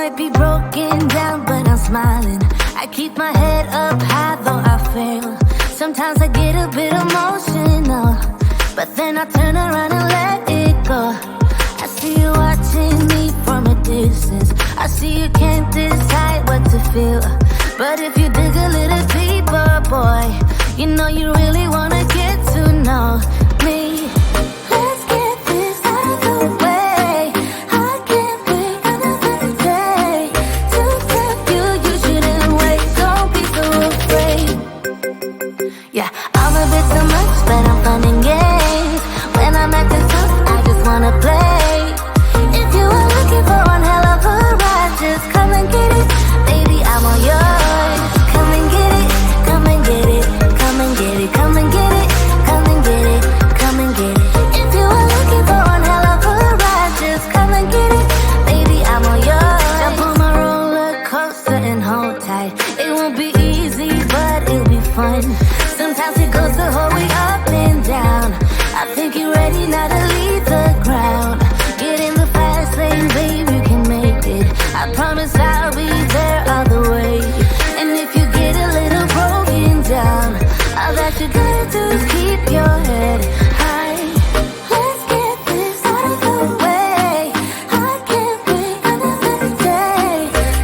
might be broken down, but I'm smiling. I keep my head up high, though I fail. Sometimes I get a bit emotional, but then I turn around and let it go. I see you watching me from a distance. I see you can't decide what to feel, but if you dig a little deeper, boy, you know you really wanna get to know me. Let's get wanna play. If you were looking for one hell of a ride, just come and get it. Baby, I'm all yours. Come and get it, come and get it, come and get it, come and get it, come and get it, come and get it. If you were looking for one hell of a ride, just come and get it. Baby, I'm all yours. Jump on my roller coaster and hold tight. It won't be easy, but it'll be fun. Sometimes it goes the whole way up and down. I think you're ready now to leave the ground. Get in the fast lane, babe, you can make it. I promise I'll be there all the way. And if you get a little broken down, all that you gotta do is keep your head high. Let's get this out of the way. I can't wait another day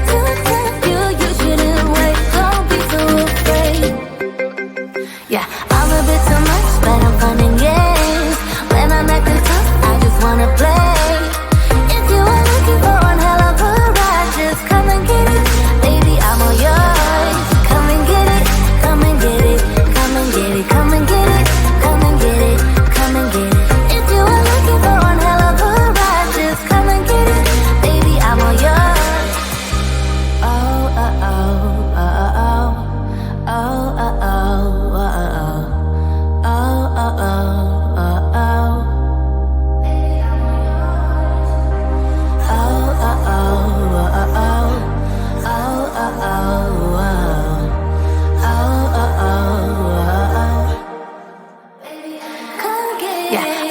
to accept you. You shouldn't wait, don't be so afraid. Yeah, I'm a bit too much, but I'm fun and games. When I'm acting tough, I just wanna play. If you are looking for one hell of a ride, just come and get it. Baby, I'm all yours. Come and get it, come and get it, come and get it, come and get it, come and get it, come and get it. If you are looking for one hell of a ride, just come and get it. Baby, I'm all yours. Oh, oh, oh, oh, oh, oh, oh, oh, oh, oh, oh, oh, oh, oh.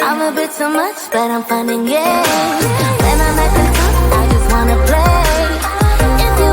I'm a bit too much, but I'm fun and games. When I'm acting tough, I just wanna play. If you